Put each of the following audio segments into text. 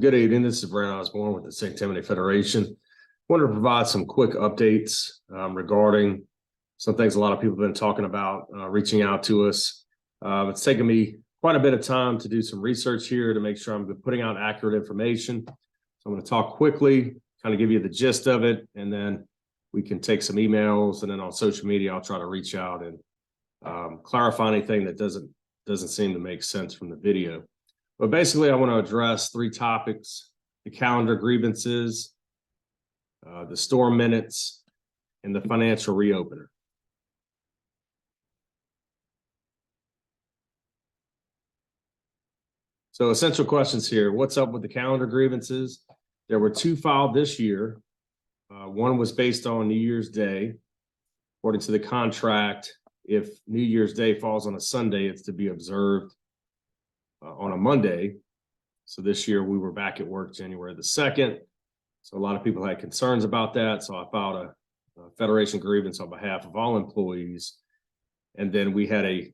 Good evening. This is Brent Osborne with the St. Tammany Federation. I wanted to provide some quick updates regarding some things a lot of people have been talking about, reaching out to us. It's taken me quite a bit of time to do some research here to make sure I'm putting out accurate information. So I'm going to talk quickly, kind of give you the gist of it, and then we can take some emails, and then on social media, I'll try to reach out and clarify anything that doesn't seem to make sense from the video. But basically, I want to address three topics: the calendar grievances, the storm minutes, and the financial reopener. So essential questions here. What's up with the calendar grievances? There were two filed this year. One was based on New Year's Day. According to the contract, if New Year's Day falls on a Sunday, it's to be observed on a Monday. So this year we were back at work January the 2nd. So a lot of people had concerns about that. So I filed a Federation grievance on behalf of all employees. And then we had a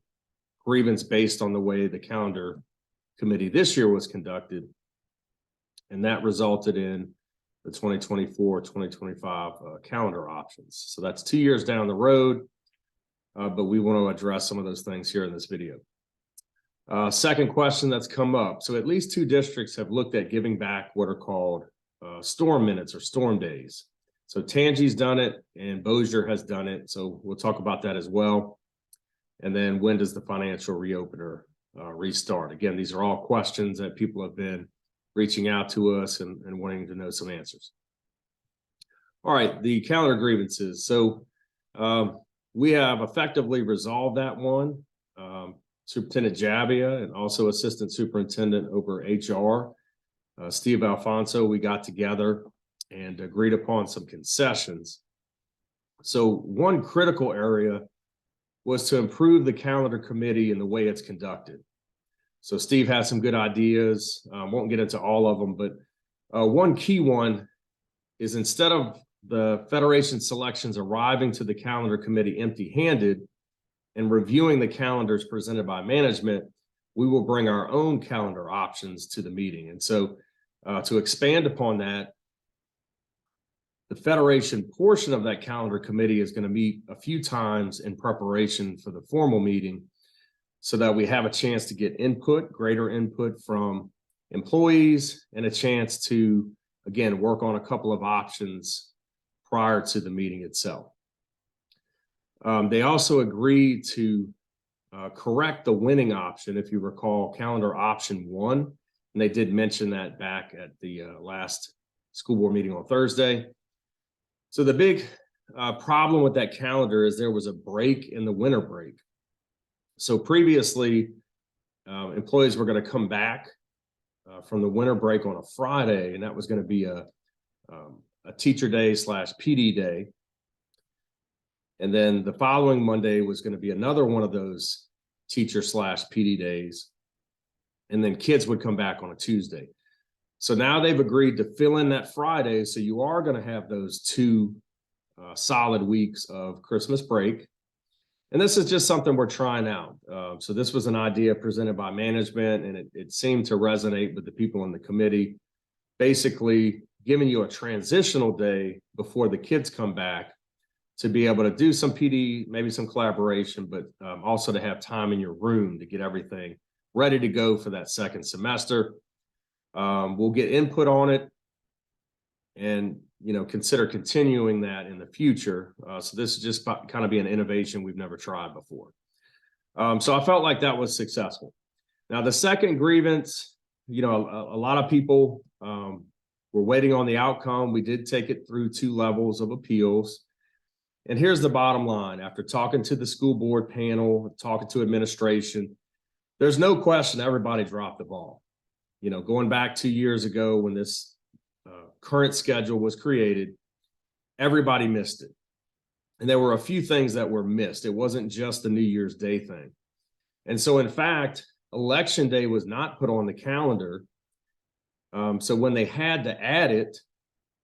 grievance based on the way the calendar committee this year was conducted. And that resulted in the 2024-2025 calendar options. So that's 2 years down the road, but we want to address some of those things here in this video. Second question that's come up. So at least two districts have looked at giving back what are called storm minutes or storm days. So Tangi's done it and Bossier has done it. So we'll talk about that as well. And then when does the financial reopener restart? Again, these are all questions that people have been reaching out to us and wanting to know some answers. All right, the calendar grievances. So we have effectively resolved that one. Superintendent Jabbia and also Assistant Superintendent over HR, Steve Alfonso, we got together and agreed upon some concessions. So one critical area was to improve the calendar committee and the way it's conducted. So Steve has some good ideas. Won't get into all of them, but one key one is instead of the Federation selections arriving to the calendar committee empty-handed and reviewing the calendars presented by management, we will bring our own calendar options to the meeting. And so to expand upon that, the Federation portion of that calendar committee is going to meet a few times in preparation for the formal meeting so that we have a chance to get input, greater input from employees, and a chance to, again, work on a couple of options prior to the meeting itself. They also agreed to correct the winning option, if you recall, calendar option 1. And they did mention that back at the last school board meeting on Thursday. So the big problem with that calendar is there was a break in the winter break. So previously, employees were going to come back from the winter break on a Friday, and that was going to be a teacher day / PD day. And then the following Monday was going to be another one of those teacher / PD days. And then kids would come back on a Tuesday. So now they've agreed to fill in that Friday. So you are going to have those two solid weeks of Christmas break. And this is just something we're trying out. So this was an idea presented by management, and it seemed to resonate with the people in the committee, basically giving you a transitional day before the kids come back to be able to do some PD, maybe some collaboration, but also to have time in your room to get everything ready to go for that second semester. We'll get input on it and, consider continuing that in the future. So this is just kind of be an innovation we've never tried before. So I felt like that was successful. Now, the second grievance, a lot of people were waiting on the outcome. We did take it through 2 levels of appeals. And here's the bottom line. After talking to the school board panel, talking to administration, there's no question everybody dropped the ball. Going back 2 years ago when this current schedule was created, everybody missed it. And there were a few things that were missed. It wasn't just the New Year's Day thing. And so, in fact, Election Day was not put on the calendar. So when they had to add it,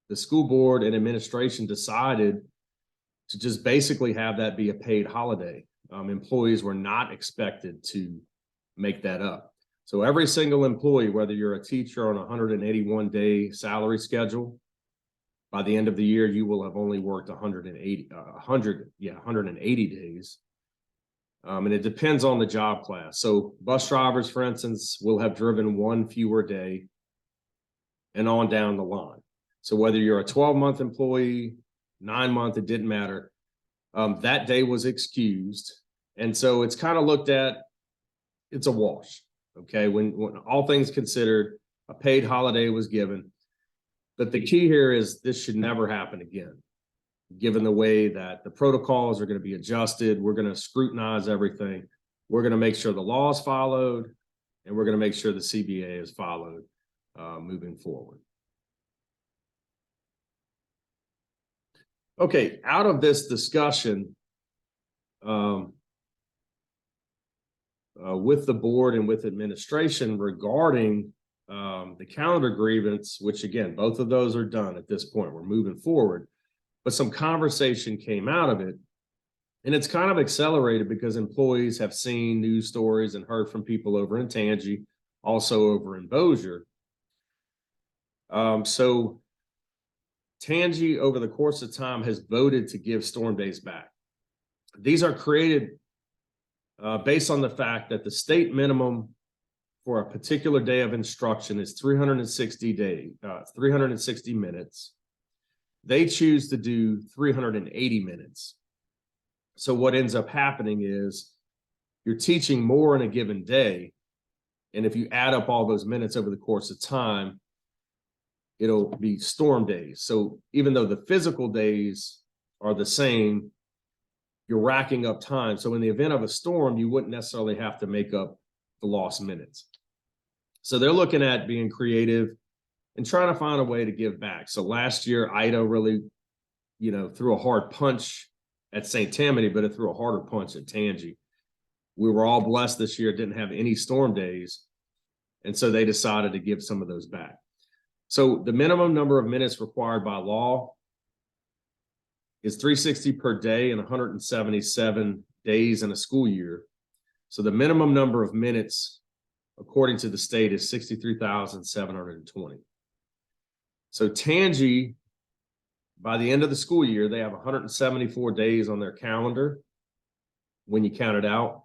the school board and administration decided to just basically have that be a paid holiday. Employees were not expected to make that up. So every single employee, whether you're a teacher on a 181-day salary schedule, by the end of the year, you will have only worked 180 days. And it depends on the job class. So bus drivers, for instance, will have driven one fewer day and on down the line. So whether you're a 12-month employee, 9-month, it didn't matter. That day was excused. And so it's kind of looked at, it's a wash. Okay, when all things considered, a paid holiday was given. But the key here is this should never happen again, given the way that the protocols are going to be adjusted. We're going to scrutinize everything. We're going to make sure the law is followed, and we're going to make sure the CBA is followed moving forward. Okay, out of this discussion with the board and with administration regarding the calendar grievance, which again, both of those are done at this point. We're moving forward, but some conversation came out of it, and it's kind of accelerated because employees have seen news stories and heard from people over in Tammany, also over in Bossier. So Tammany, over the course of time, has voted to give storm days back. These are created based on the fact that the state minimum for a particular day of instruction is 360 minutes. They choose to do 380 minutes. So what ends up happening is you're teaching more in a given day. And if you add up all those minutes over the course of time, it'll be storm days. So even though the physical days are the same, you're racking up time. So in the event of a storm, you wouldn't necessarily have to make up the lost minutes. So they're looking at being creative and trying to find a way to give back. So last year, Ida really, threw a hard punch at St. Tammany, but it threw a harder punch at Tammany. We were all blessed this year, didn't have any storm days. And so they decided to give some of those back. So the minimum number of minutes required by law is 360 per day and 177 days in a school year. So the minimum number of minutes, according to the state, is 63,720. So Tammany, by the end of the school year, they have 174 days on their calendar. When you count it out,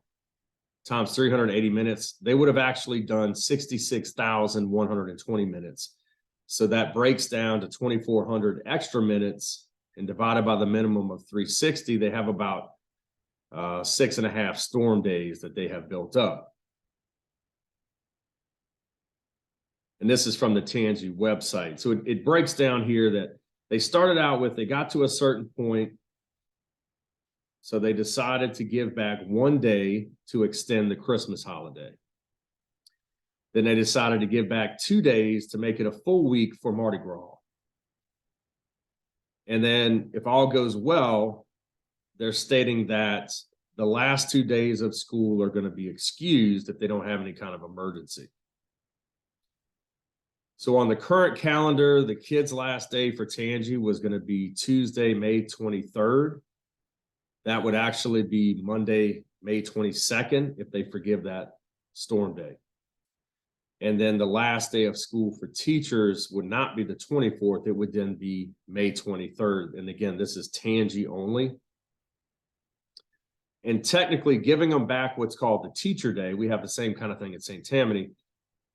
times 380 minutes, they would have actually done 66,120 minutes. So that breaks down to 2,400 extra minutes, and divided by the minimum of 360, they have about 6.5 storm days that they have built up. And this is from the Tammany website. So it breaks down here that they started out with, they got to a certain point, so they decided to give back one day to extend the Christmas holiday. Then they decided to give back 2 days to make it a full week for Mardi Gras. And then if all goes well, they're stating that the last 2 days of school are going to be excused if they don't have any kind of emergency. So on the current calendar, the kids' last day for Tammany was going to be Tuesday, May 23rd. That would actually be Monday, May 22nd, if they forgive that storm day. And then the last day of school for teachers would not be the 24th. It would then be May 23rd. And again, this is Tammany only. And technically giving them back what's called the teacher day, we have the same kind of thing at St. Tammany.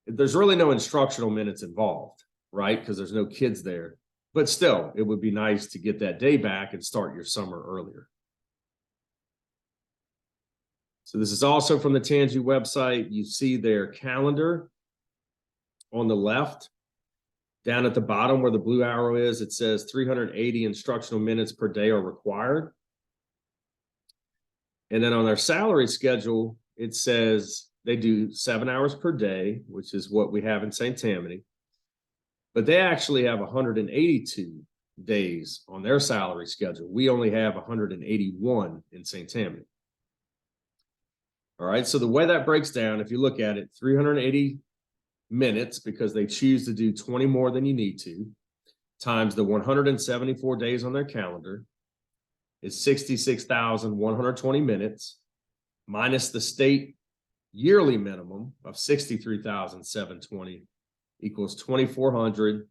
There's really no instructional minutes involved, right? Because there's no kids there. But still, it would be nice to get that day back and start your summer earlier. So this is also from the Tammany website. You see their calendar on the left. Down at the bottom where the blue arrow is, it says 380 instructional minutes per day are required. And then on their salary schedule, it says they do 7 hours per day, which is what we have in St. Tammany. But they actually have 182 days on their salary schedule. We only have 181 in St. Tammany. All right, so the way that breaks down, if you look at it, 380 minutes, because they choose to do 20 more than you need to, times the 174 days on their calendar is 66,120 minutes, minus the state yearly minimum of 63,720 equals 2,400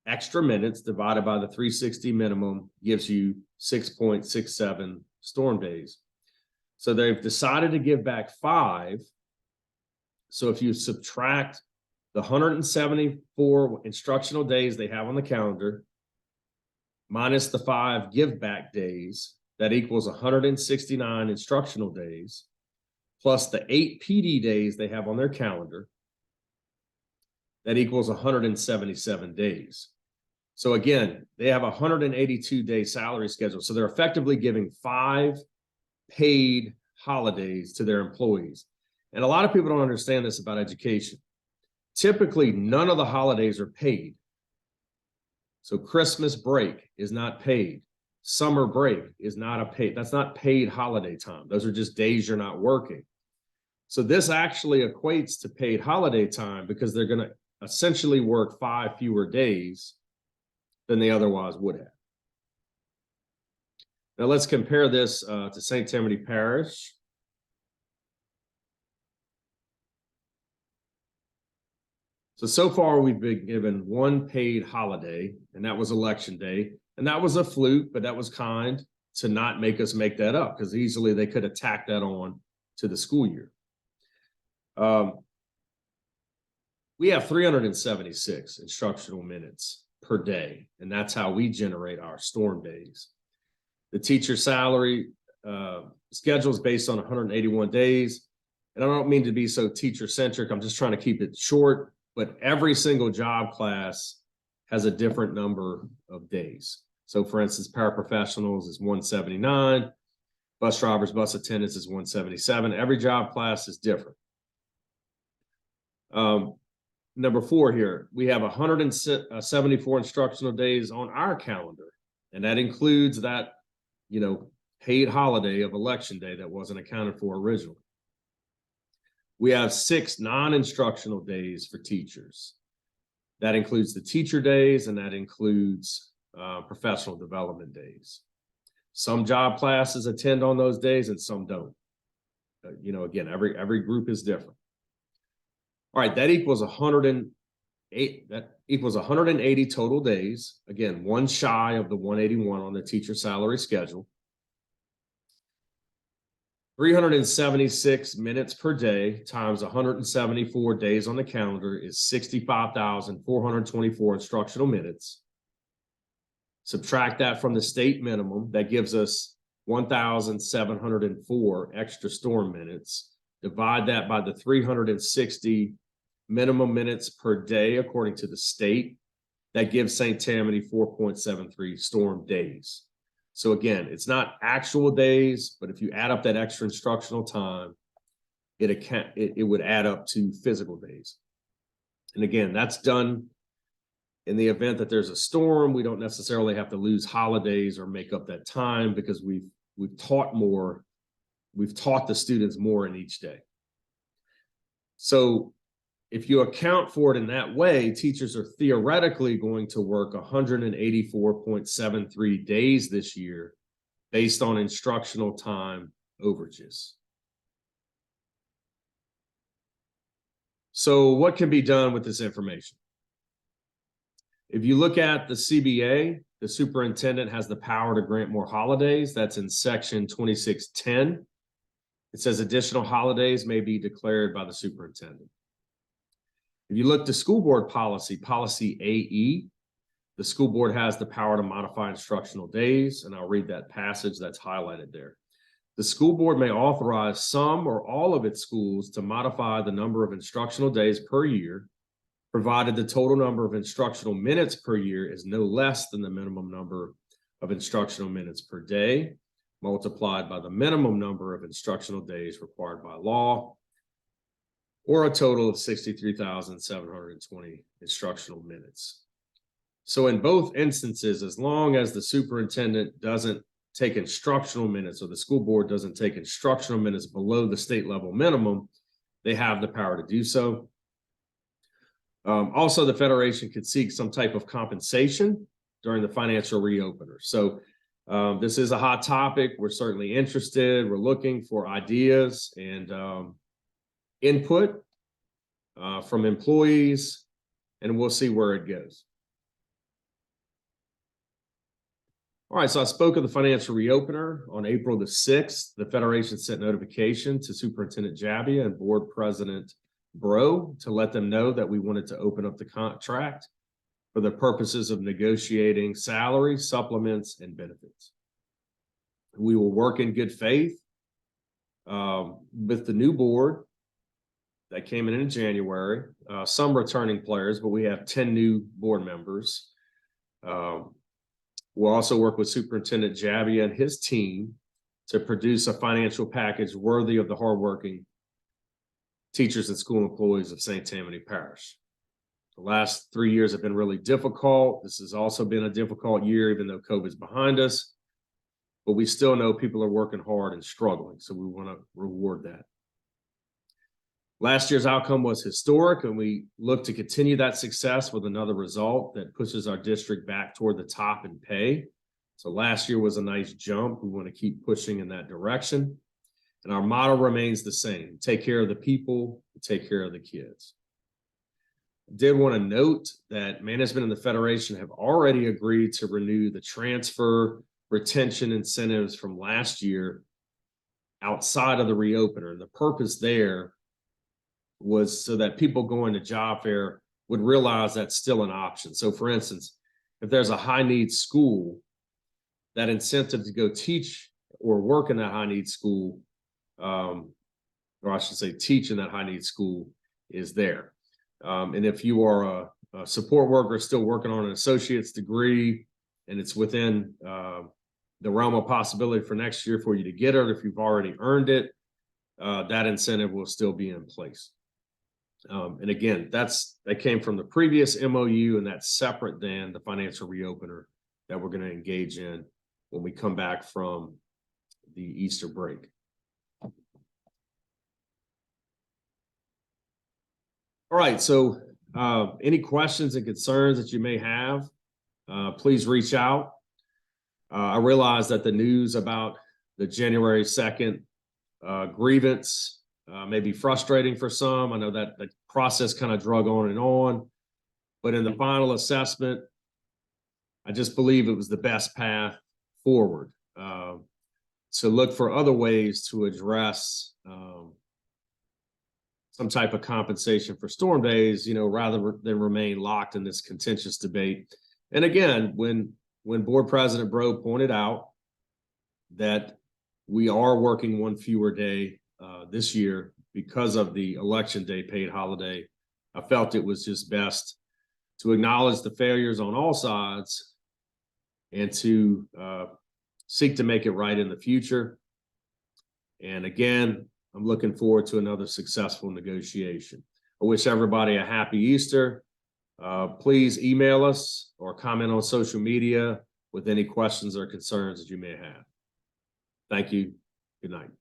extra minutes divided by the 360 minimum gives you 6.67 storm days. So they've decided to give back 5. So if you subtract the 174 instructional days they have on the calendar minus the 5 give back days, that equals 169 instructional days, plus the 8 PD days they have on their calendar, that equals 177 days. So again, they have a 182-day salary schedule. So they're effectively giving 5 paid holidays to their employees. And a lot of people don't understand this about education. Typically, none of the holidays are paid. So Christmas break is not paid. Summer break is not a paid. That's not paid holiday time. Those are just days you're not working. So this actually equates to paid holiday time because they're going to essentially work 5 fewer days than they otherwise would have. Now let's compare this to St. Tammany Parish. So far we've been given 1 paid holiday, and that was Election Day. And that was a fluke, but that was kind to not make us make that up, because easily they could have tacked that on to the school year. We have 376 instructional minutes per day, and that's how we generate our storm days. The teacher salary schedule is based on 181 days. And I don't mean to be so teacher-centric. I'm just trying to keep it short, but every single job class has a different number of days. So for instance, paraprofessionals is 179, bus drivers, bus attendants is 177. Every job class is different. Number 4 here, we have 174 instructional days on our calendar, and that includes that, paid holiday of Election Day that wasn't accounted for originally. We have 6 non-instructional days for teachers. That includes the teacher days, and that includes professional development days. Some job classes attend on those days and some don't. Again, every group is different. All right, that equals 108. That equals 180 total days. Again, 1 shy of the 181 on the teacher salary schedule. 376 minutes per day times 174 days on the calendar is 65,424 instructional minutes. Subtract that from the state minimum, that gives us 1,704 extra storm minutes. Divide that by the 360 minimum minutes per day according to the state. That gives St. Tammany 4.73 storm days. So again, it's not actual days, but if you add up that extra instructional time, it would add up to physical days. And again, that's done in the event that there's a storm. We don't necessarily have to lose holidays or make up that time because we've taught more. We've taught the students more in each day. So if you account for it in that way, teachers are theoretically going to work 184.73 days this year based on instructional time overages. So what can be done with this information? If you look at the CBA, the superintendent has the power to grant more holidays. That's in section 2610. It says additional holidays may be declared by the superintendent. If you look to school board policy, policy AE, the school board has the power to modify instructional days, and I'll read that passage that's highlighted there. The school board may authorize some or all of its schools to modify the number of instructional days per year, provided the total number of instructional minutes per year is no less than the minimum number of instructional minutes per day, multiplied by the minimum number of instructional days required by law, or a total of 63,720 instructional minutes. So in both instances, as long as the superintendent doesn't take instructional minutes, or the school board doesn't take instructional minutes below the state level minimum, they have the power to do so. Also, the Federation could seek some type of compensation during the financial reopener. So This is a hot topic. We're certainly interested. We're looking for ideas and input from employees, and we'll see where it goes. All right, so I spoke of the financial reopener on April the 6th. The Federation sent notification to Superintendent Jabbia and Board President Bro to let them know that we wanted to open up the contract for the purposes of negotiating salary, supplements, and benefits. We will work in good faith with the new board that came in January, some returning players, but we have 10 new board members. We'll also work with Superintendent Jabbia and his team to produce a financial package worthy of the hardworking teachers and school employees of St. Tammany Parish. The last 3 years have been really difficult. This has also been a difficult year, even though COVID's behind us. But we still know people are working hard and struggling, so we want to reward that. Last year's outcome was historic, and we look to continue that success with another result that pushes our district back toward the top in pay. So last year was a nice jump. We want to keep pushing in that direction. And our motto remains the same: take care of the people, take care of the kids. I did want to note that management and the Federation have already agreed to renew the transfer retention incentives from last year outside of the reopener. The purpose there was so that people going to job fair would realize that's still an option. So for instance, if there's a high need school, that incentive to go teach or work in that high need school, or I should say teach in that high need school, is there. And if you are a support worker still working on an associate's degree and it's within the realm of possibility for next year for you to get it, if you've already earned it, that incentive will still be in place. And again, that came from the previous MOU, and that's separate than the financial reopener that we're going to engage in when we come back from the Easter break. All right, so any questions and concerns that you may have, please reach out. I realize that the news about the January 2nd grievance may be frustrating for some. I know that the process kind of drug on, but in the final assessment, I just believe it was the best path forward. To look for other ways to address some type of compensation for storm days, rather than remain locked in this contentious debate. And again, when Board President Bro pointed out that we are working one fewer day this year because of the Election Day paid holiday, I felt it was just best to acknowledge the failures on all sides and to seek to make it right in the future. And again, I'm looking forward to another successful negotiation. I wish everybody a happy Easter. Please email us or comment on social media with any questions or concerns that you may have. Thank you. Good night.